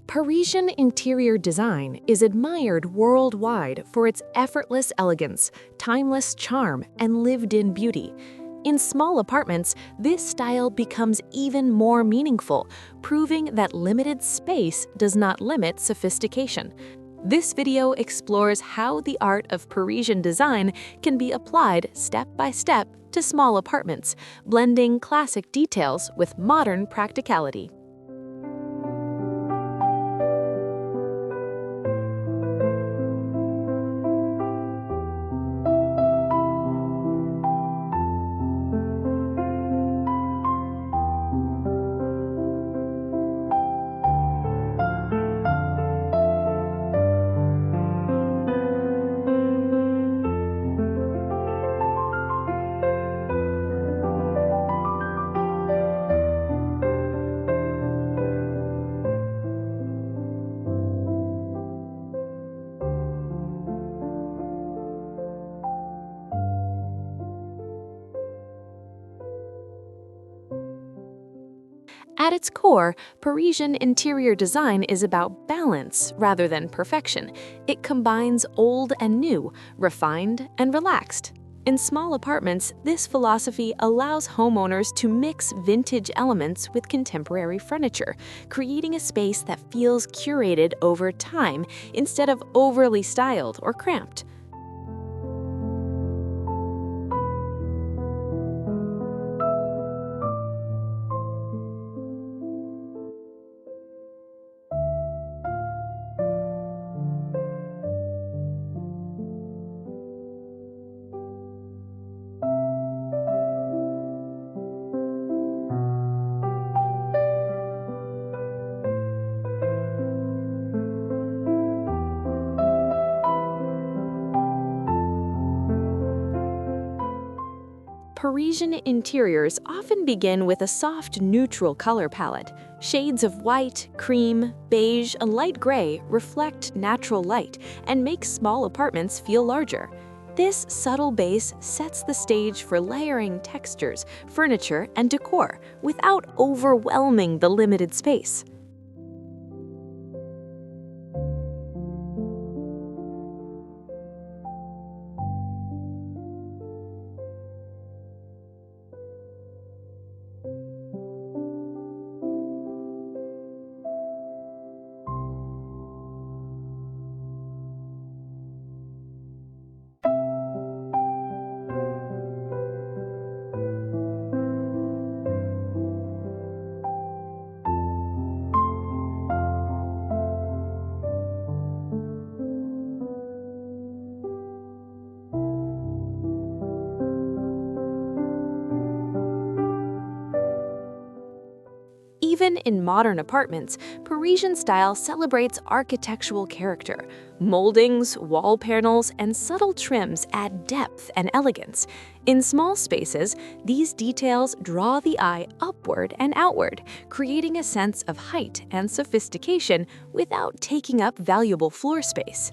Parisian interior design is admired worldwide for its effortless elegance, timeless charm, and lived-in beauty. In small apartments, this style becomes even more meaningful, proving that limited space does not limit sophistication. This video explores how the art of Parisian design can be applied step by step to small apartments, blending classic details with modern practicality. At its core, Parisian interior design is about balance rather than perfection. It combines old and new, refined and relaxed. In small apartments, this philosophy allows homeowners to mix vintage elements with contemporary furniture, creating a space that feels curated over time instead of overly styled or cramped. Parisian interiors often begin with a soft, neutral color palette. Shades of white, cream, beige, and light gray reflect natural light and make small apartments feel larger. This subtle base sets the stage for layering textures, furniture, and decor without overwhelming the limited space. Even in modern apartments, Parisian style celebrates architectural character. Moldings, wall panels, and subtle trims add depth and elegance. In small spaces, these details draw the eye upward and outward, creating a sense of height and sophistication without taking up valuable floor space.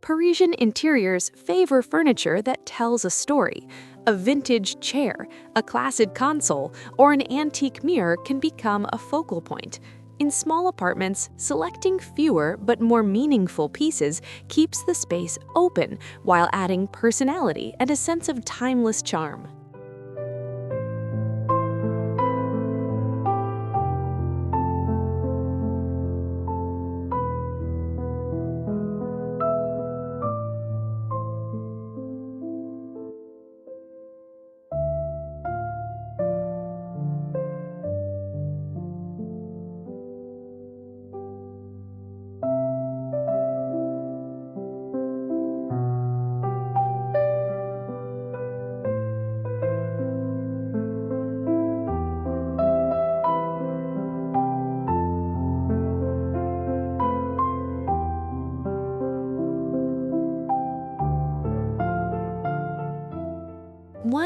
Parisian interiors favor furniture that tells a story. A vintage chair, a classic console, or an antique mirror can become a focal point. In small apartments, selecting fewer but more meaningful pieces keeps the space open while adding personality and a sense of timeless charm.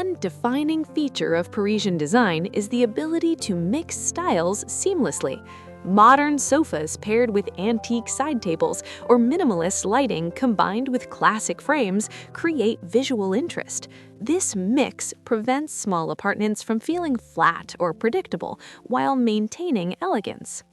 One defining feature of Parisian design is the ability to mix styles seamlessly. Modern sofas paired with antique side tables or minimalist lighting combined with classic frames create visual interest. This mix prevents small apartments from feeling flat or predictable while maintaining elegance.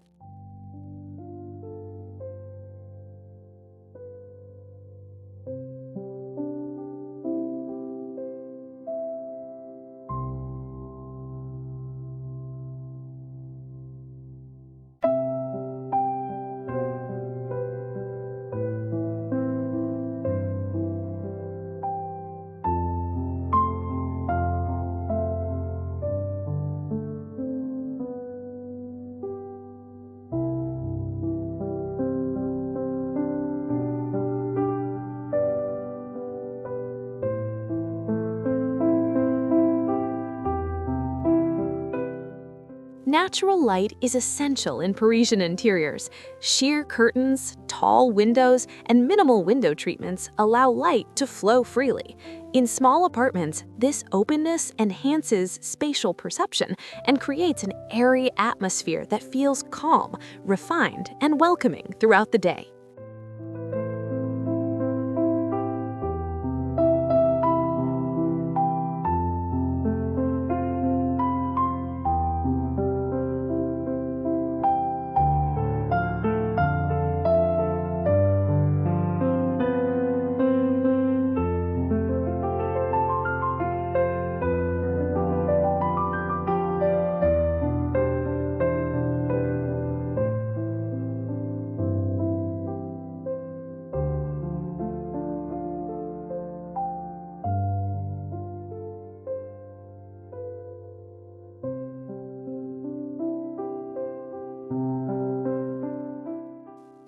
Natural light is essential in Parisian interiors. Sheer curtains, tall windows, and minimal window treatments allow light to flow freely. In small apartments, this openness enhances spatial perception and creates an airy atmosphere that feels calm, refined, and welcoming throughout the day.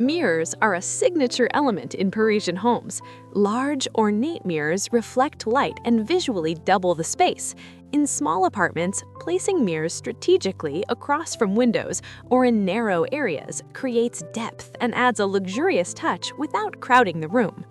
Mirrors are a signature element in Parisian homes. Large, ornate mirrors reflect light and visually double the space. In small apartments, placing mirrors strategically across from windows or in narrow areas creates depth and adds a luxurious touch without crowding the room.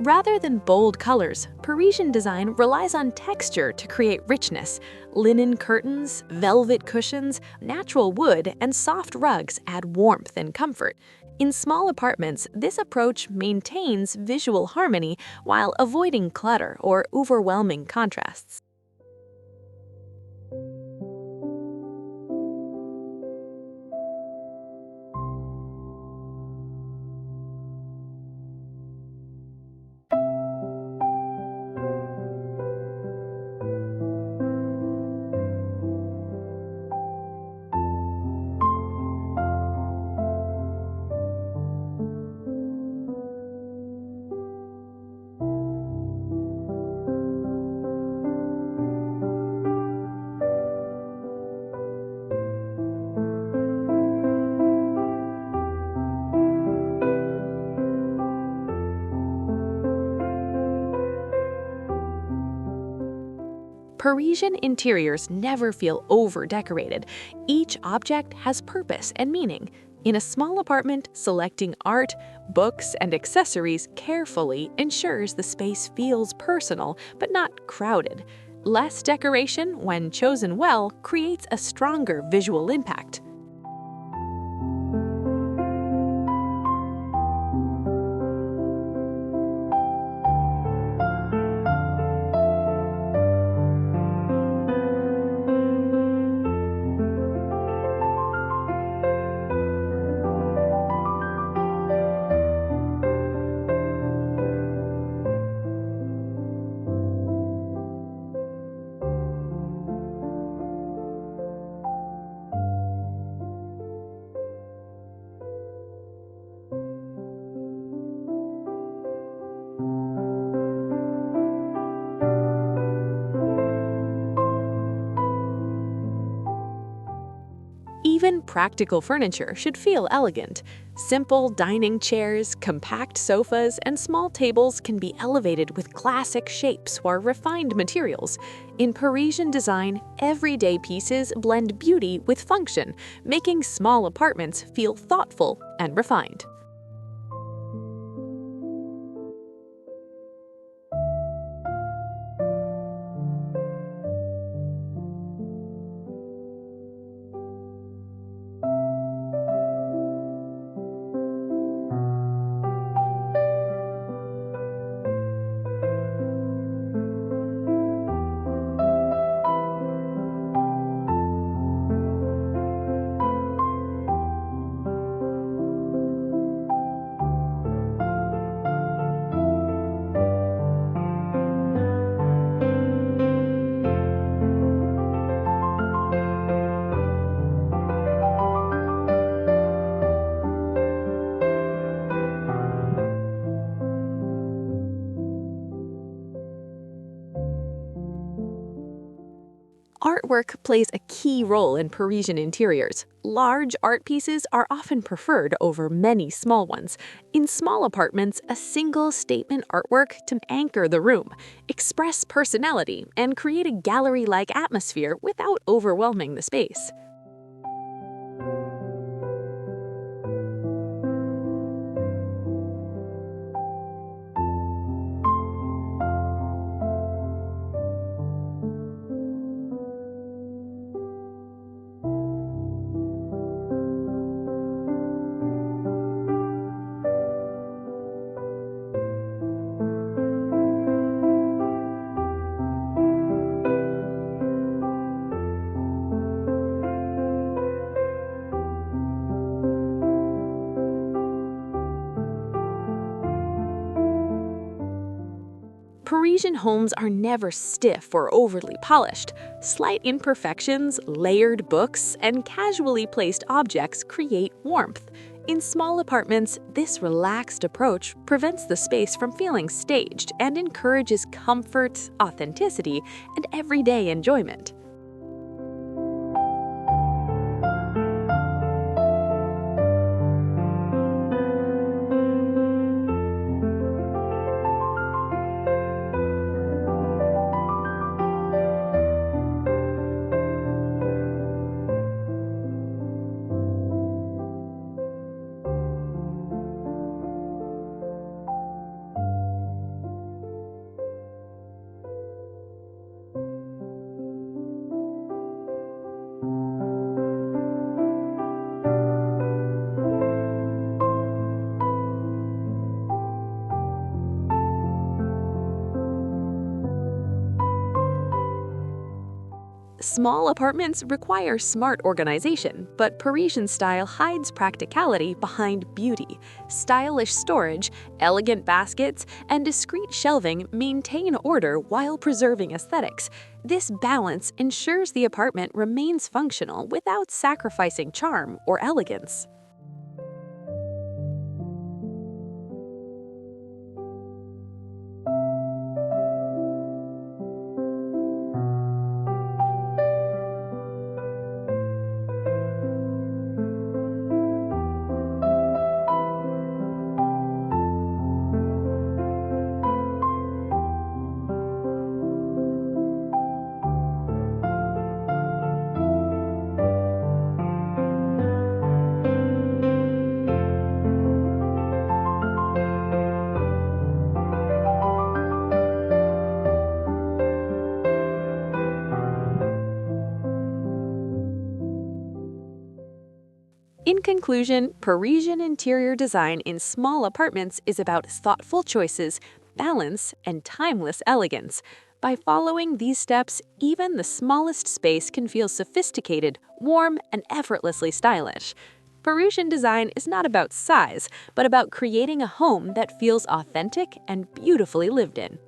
Rather than bold colors, Parisian design relies on texture to create richness. Linen curtains, velvet cushions, natural wood, and soft rugs add warmth and comfort. In small apartments, this approach maintains visual harmony while avoiding clutter or overwhelming contrasts. Parisian interiors never feel over-decorated. Each object has purpose and meaning. In a small apartment, selecting art, books, and accessories carefully ensures the space feels personal but not crowded. Less decoration, when chosen well, creates a stronger visual impact. practical furniture should feel elegant. Simple dining chairs, compact sofas, and small tables can be elevated with classic shapes or refined materials. In Parisian design, everyday pieces blend beauty with function, making small apartments feel thoughtful and refined. Artwork plays a key role in Parisian interiors. Large art pieces are often preferred over many small ones. In small apartments, a single statement artwork to anchor the room, express personality, and create a gallery-like atmosphere without overwhelming the space. Parisian homes are never stiff or overly polished. Slight imperfections, layered books, and casually placed objects create warmth. In small apartments, this relaxed approach prevents the space from feeling staged and encourages comfort, authenticity, and everyday enjoyment. Small apartments require smart organization, but Parisian style hides practicality behind beauty. Stylish storage, elegant baskets, and discreet shelving maintain order while preserving aesthetics. This balance ensures the apartment remains functional without sacrificing charm or elegance. In conclusion, Parisian interior design in small apartments is about thoughtful choices, balance, and timeless elegance. By following these steps, even the smallest space can feel sophisticated, warm, and effortlessly stylish. Parisian design is not about size, but about creating a home that feels authentic and beautifully lived in.